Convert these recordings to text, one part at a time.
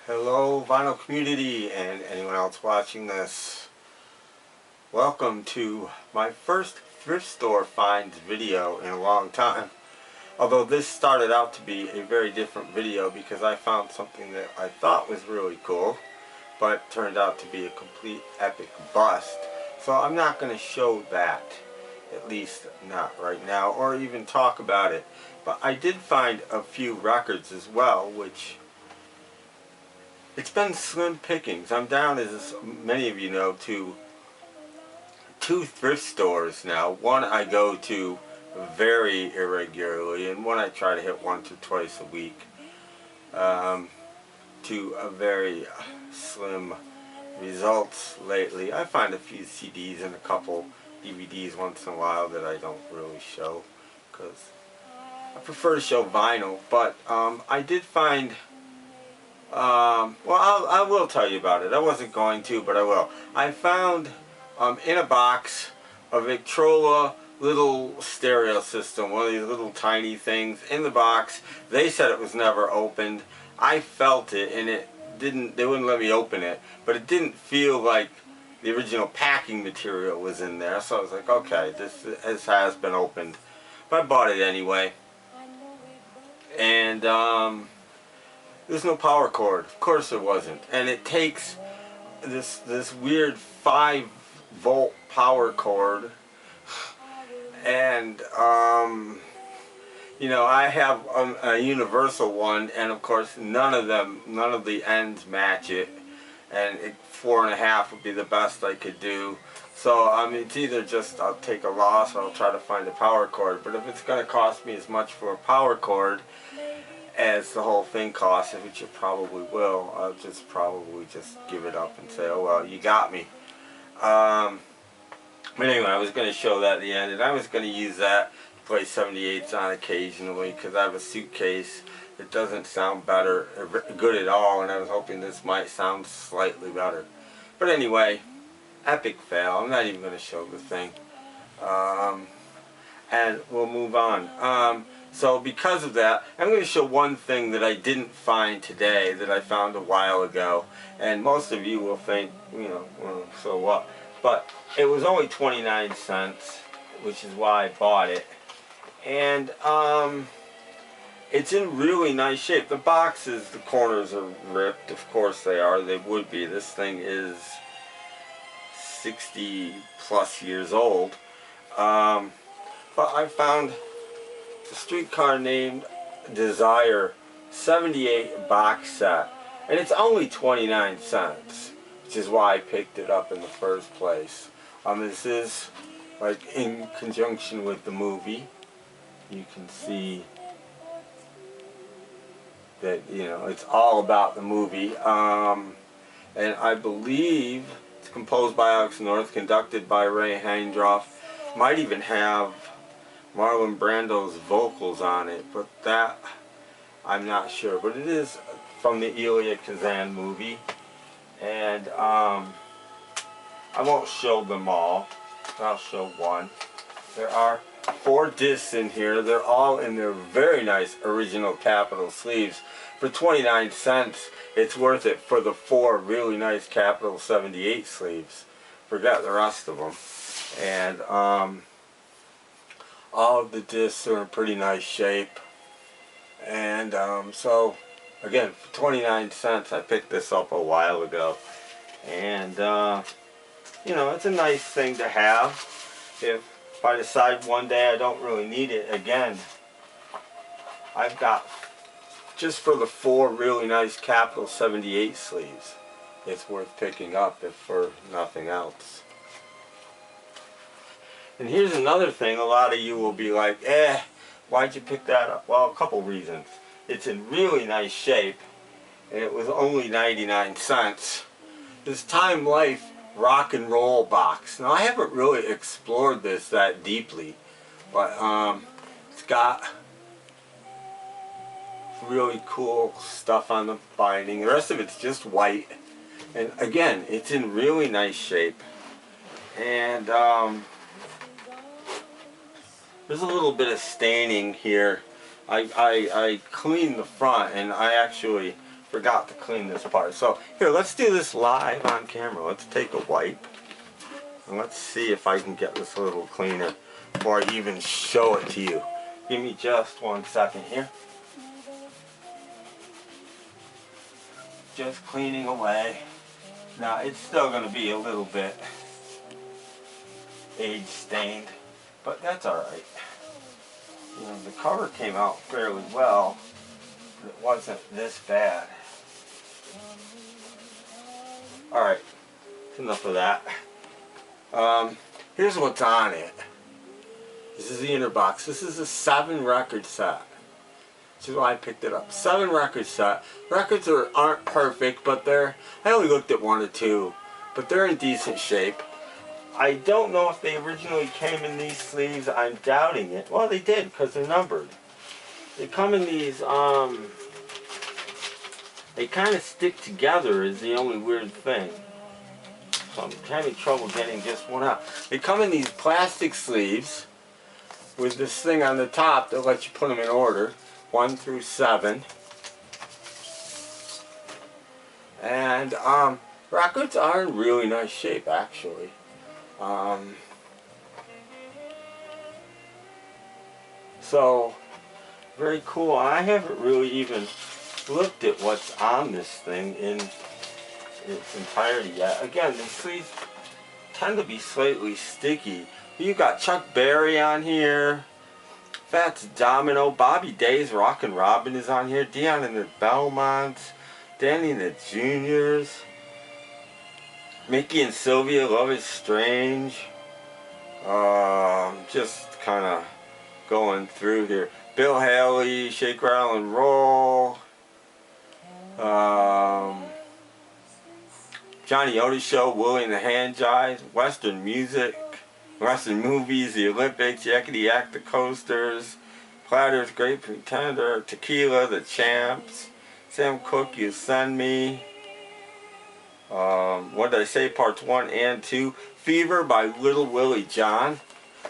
Hello vinyl community and anyone else watching this. Welcome to my first thrift store finds video in a long time. Although this started out to be a very different video because I found something that I thought was really cool, but turned out to be a complete epic bust. So I'm not going to show that, at least not right now, or even talk about it. But I did find a few records as well, which it's been slim pickings. I'm down, as many of you know, to 2 thrift stores now. One I go to very irregularly, and one I try to hit once or twice a week. To a very slim results lately. I find a few CDs and a couple DVDs once in a while that I don't really show because I prefer to show vinyl. But I did find well, I will tell you about it. I wasn't going to, but I will. I found in a box a Victrola little stereo system, one of these little tiny things in the box. They said it was never opened. I felt it, and it didn't. They wouldn't let me open it, but it didn't feel like the original packing material was in there. So I was like, okay, this has been opened. But I bought it anyway, and there's no power cord. Of course there wasn't. And it takes this weird 5-volt power cord. And you know, I have a universal one, and of course none of the ends match it. And 4.5 would be the best I could do. So I mean, it's either just I'll take a loss or I'll try to find a power cord. But if it's going to cost me as much for a power cord as the whole thing costs, which it probably will, I'll just probably just give it up and say, oh well, you got me. But anyway, I was going to show that at the end, and I was going to use that to play 78s on occasionally because I have a suitcase that doesn't sound good at all, and I was hoping this might sound slightly better. But anyway, epic fail. I'm not even going to show the thing. And we'll move on. So because of that, I'm going to show one thing that I didn't find today that I found a while ago. And most of you will think, you know, well, so what? But it was only 29 cents, which is why I bought it. And it's in really nice shape. The boxes, the corners are ripped. Of course they are. They would be. This thing is 60 plus years old. But I found a streetcar named Desire 78 box set, and it's only 29 cents, which is why I picked it up in the first place. This is like in conjunction with the movie. You can see that, you know, it's all about the movie. And I believe it's composed by Alex North, conducted by Ray Heindroff. Might even have Marlon Brando's vocals on it, but that I'm not sure. But it is from the Elia Kazan movie, and I won't show them all. I'll show one. There are 4 discs in here. They're all in their very nice original Capitol sleeves. For 29 cents, it's worth it for the 4 really nice Capitol 78 sleeves. Forget the rest of them. And all of the discs are in pretty nice shape. And so, again, for 29 cents, I picked this up a while ago. And, you know, it's a nice thing to have. If I decide one day I don't really need it again, I've got, just for the 4 really nice Capitol 78 sleeves, it's worth picking up if for nothing else. And here's another thing, a lot of you will be like, why'd you pick that up? Well, a couple reasons. It's in really nice shape, and it was only 99 cents. This Time Life rock and roll box. Now, I haven't really explored this that deeply, but it's got really cool stuff on the binding. The rest of it's just white, and again, it's in really nice shape. And there's a little bit of staining here. I cleaned the front, and I actually forgot to clean this part. So here, let's do this live on camera. Let's take a wipe and let's see if I can get this a little cleaner before I even show it to you. Give me just 1 second here. Just cleaning away. Now it's still going to be a little bit age stained, but that's alright. You know, the cover came out fairly well, but it wasn't this bad. Alright, enough of that. Here's what's on it. This is the inner box. This is a 7 record set. Which is why I picked it up. 7 record set. Records aren't perfect, but I only looked at 1 or 2, but they're in decent shape. I don't know if they originally came in these sleeves. I'm doubting it. Well, they did, because they're numbered. They come in these, they kind of stick together is the only weird thing. So I'm having trouble getting just one out. They come in these plastic sleeves with this thing on the top that lets you put them in order, 1 through 7. And records are in really nice shape, actually. So very cool. I haven't really even looked at what's on this thing in its entirety yet. Again, the sleeves tend to be slightly sticky. You got Chuck Berry on here, Fats Domino, Bobby Days, Rockin' Robin is on here, Dion and the Belmonts, Danny and the Juniors, Mickey and Sylvia, Love is Strange. Just kind of going through here. Bill Haley, Shake, Rattle and Roll. Johnny Otis Show, Willie and the Hand Jives, Western Music, Western Movies, The Olympics, Yakety Yak, The Coasters, Platters, Great Pretender, Tequila, The Champs, Sam Cooke, You Send Me. What did I say? Parts 1 and 2. Fever by Little Willie John.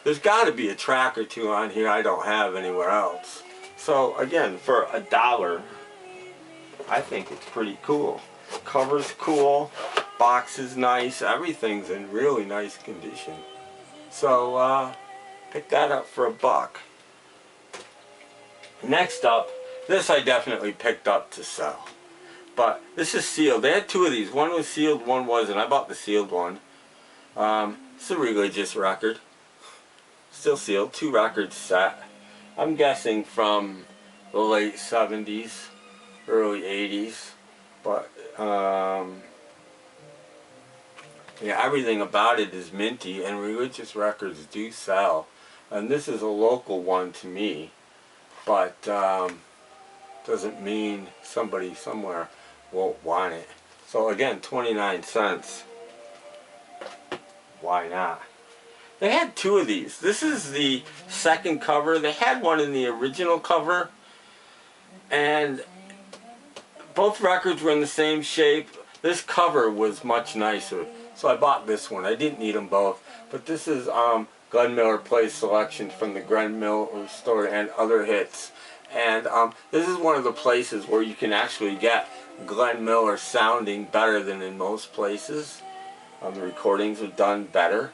There's got to be a track or 2 on here I don't have anywhere else. So again, for $1, I think it's pretty cool. Cover's cool. Box is nice. Everything's in really nice condition. So pick that up for $1. Next up, this I definitely picked up to sell. But this is sealed. They had 2 of these. One was sealed, one wasn't. I bought the sealed one. It's a religious record. Still sealed. 2 records set. I'm guessing from the late 70s, early 80s. But, yeah, everything about it is minty, and religious records do sell. And this is a local one to me. But, doesn't mean somebody somewhere won't want it. So again, 29 cents. Why not? They had 2 of these. This is the second cover. They had one in the original cover, and both records were in the same shape. This cover was much nicer, so I bought this one. I didn't need them both, but this is Glenn Miller Plays selections from the Glenn Miller Store and other hits. And this is one of the places where you can actually get Glenn Miller sounding better than in most places. The recordings are done better.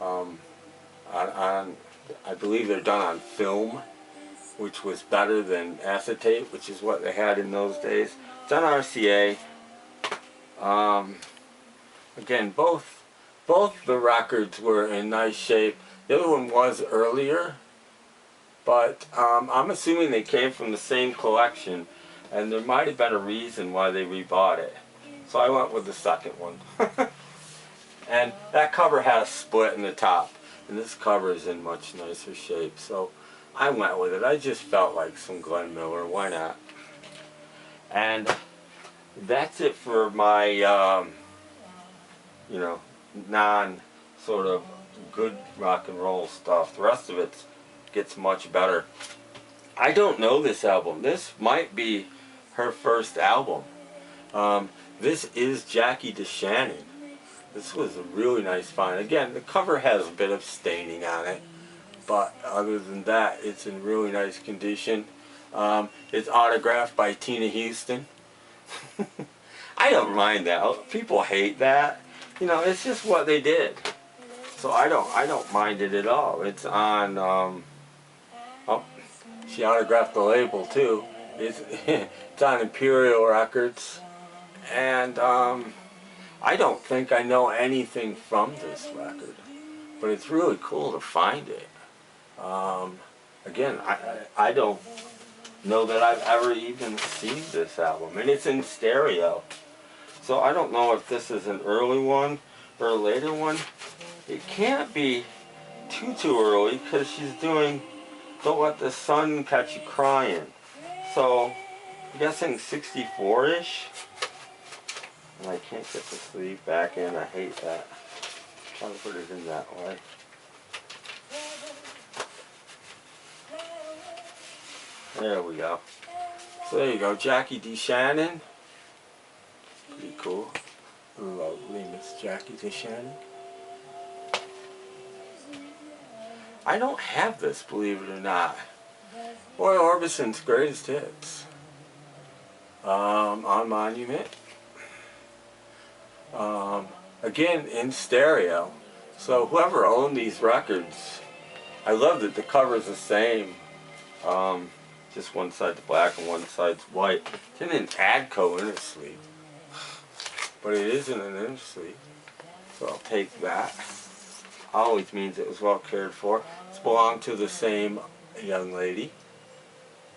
I believe they're done on film, which was better than acetate, which is what they had in those days. It's on RCA. Again, both the records were in nice shape. The other one was earlier, but I'm assuming they came from the same collection, and there might have been a reason why they rebought it. So I went with the second one. And that cover had a split in the top, and this cover is in much nicer shape. So I went with it. I just felt like some Glenn Miller. Why not? And that's it for my, you know, non-sort of good rock and roll stuff. The rest of it gets much better. I don't know this album. This might be her first album. This is Jackie DeShannon. This was a really nice find. Again, the cover has a bit of staining on it, but other than that, it's in really nice condition. It's autographed by Tina Houston. I don't mind that. People hate that. You know, it's just what they did. So I don't mind it at all. It's on, oh, she autographed the label too. It's, it's on Imperial Records. And I don't think I know anything from this record. But it's really cool to find it. Again, I don't know that I've ever even seen this album. And it's in stereo. So I don't know if this is an early one or a later one. It can't be too early because she's doing Don't Let the Sun Catch You Crying. So I'm guessing 64-ish. And I can't get the sleeve back in. I hate that. I'm trying to put it in that way. There we go. So there you go, Jackie DeShannon. Pretty cool. Lovely Miss Jackie DeShannon. I don't have this, believe it or not. Roy Orbison's Greatest Hits. On Monument. Again, in stereo. So whoever owned these records, I love that the cover's the same. Just one side's black and one side's white. It's in an Adco inner sleeve. But it isn't an inner sleeve. So I'll take that. Always means it was well cared for. It's belonged to the same young lady.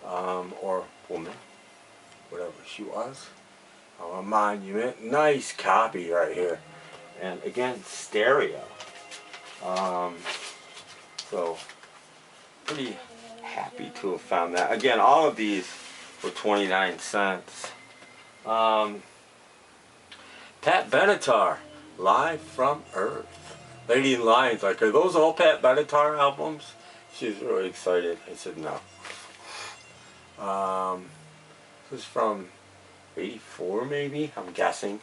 Or woman. Whatever she was. A Monument. Nice copy right here. And again, stereo. So, pretty happy to have found that. Again, all of these were 29 cents. Pat Benatar, Live from Earth. Lady in Lion's like, are those all Pat Benatar albums? She was really excited. I said no. This is from 84 maybe, I'm guessing.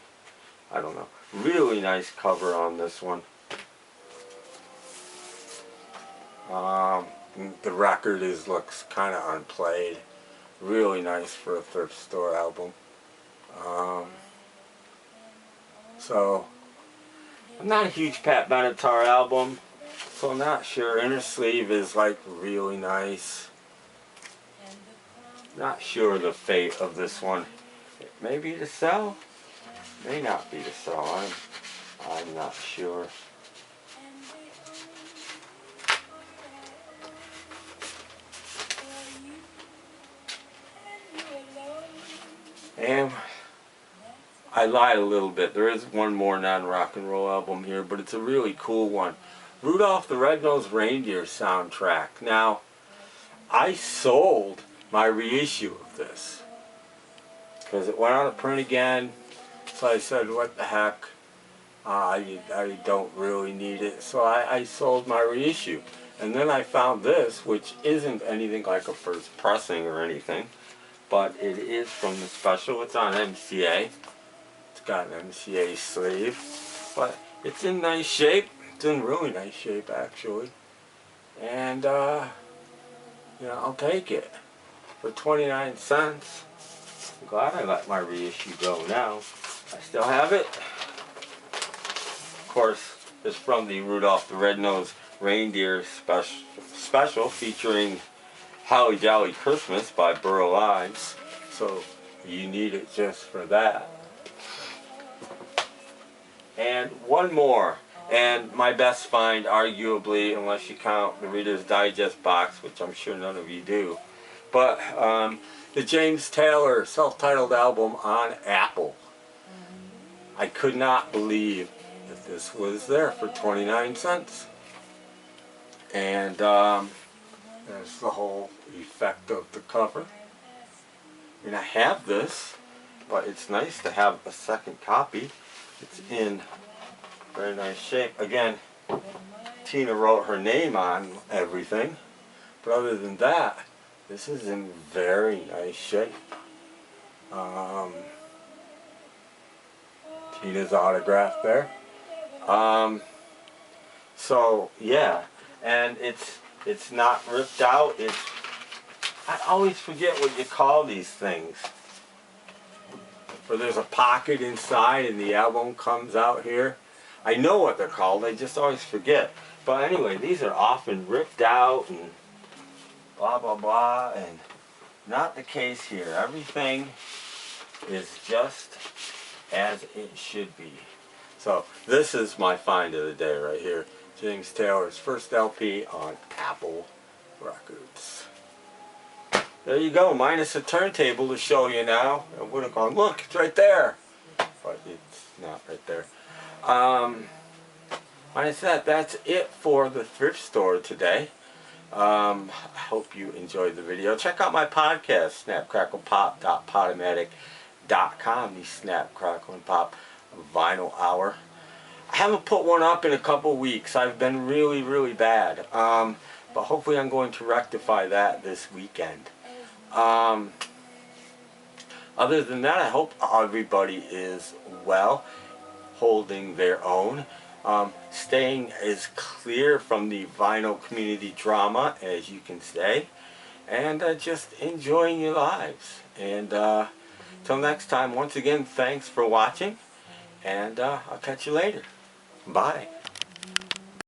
I don't know. Really nice cover on this one. The record looks kind of unplayed. Really nice for a thrift store album. So, I'm not a huge Pat Benatar album, so I'm not sure. Inner sleeve is like really nice. Not sure the fate of this one. It may be to sell, may not be to sell. I'm not sure. And I lied a little bit. There is one more non-rock and roll album here, but it's a really cool one. Rudolph the Red-Nosed Reindeer soundtrack. Now, I sold my reissue of this because it went out of print again. So I said, what the heck? I don't really need it. So I sold my reissue. And then I found this, which isn't anything like a first pressing or anything. But it is from the special. It's on MCA. It's got an MCA sleeve. But it's in nice shape. It's in really nice shape, actually. And, you know, I'll take it. For 29 cents. I'm glad I let my reissue go now. I still have it. Of course, it's from the Rudolph the Red-Nosed Reindeer special featuring Holly Jolly Christmas by Burl Ives, so you need it just for that. And one more, and my best find arguably, unless you count the Reader's Digest box, which I'm sure none of you do, but the James Taylor self-titled album on Apple. I could not believe that this was there for 29 cents. And there's the whole effect of the cover. And I have this, but it's nice to have a second copy. It's in very nice shape. Again, Tina wrote her name on everything. But other than that, this is in very nice shape. Tina's autograph there. So, yeah. And it's not ripped out. I always forget what you call these things. where there's a pocket inside and the album comes out here. I know what they're called, I just always forget. But anyway, these are often ripped out and blah blah blah, and not the case here. Everything is just as it should be. So this is my find of the day right here. James Taylor's first LP on Apple Records. There you go, minus a turntable to show you now. I would have gone, look, it's right there. But it's not right there. Minus that, that's it for the thrift store today. I hope you enjoyed the video. Check out my podcast, snapcracklepop.podomatic.com, the Snap, Crackle, and Pop Vinyl Hour. I haven't put one up in a couple weeks. I've been really bad. But hopefully I'm going to rectify that this weekend. Other than that, I hope everybody is well, holding their own, staying as clear from the vinyl community drama as you can stay, and just enjoying your lives. And till next time, once again, thanks for watching, and I'll catch you later. Bye.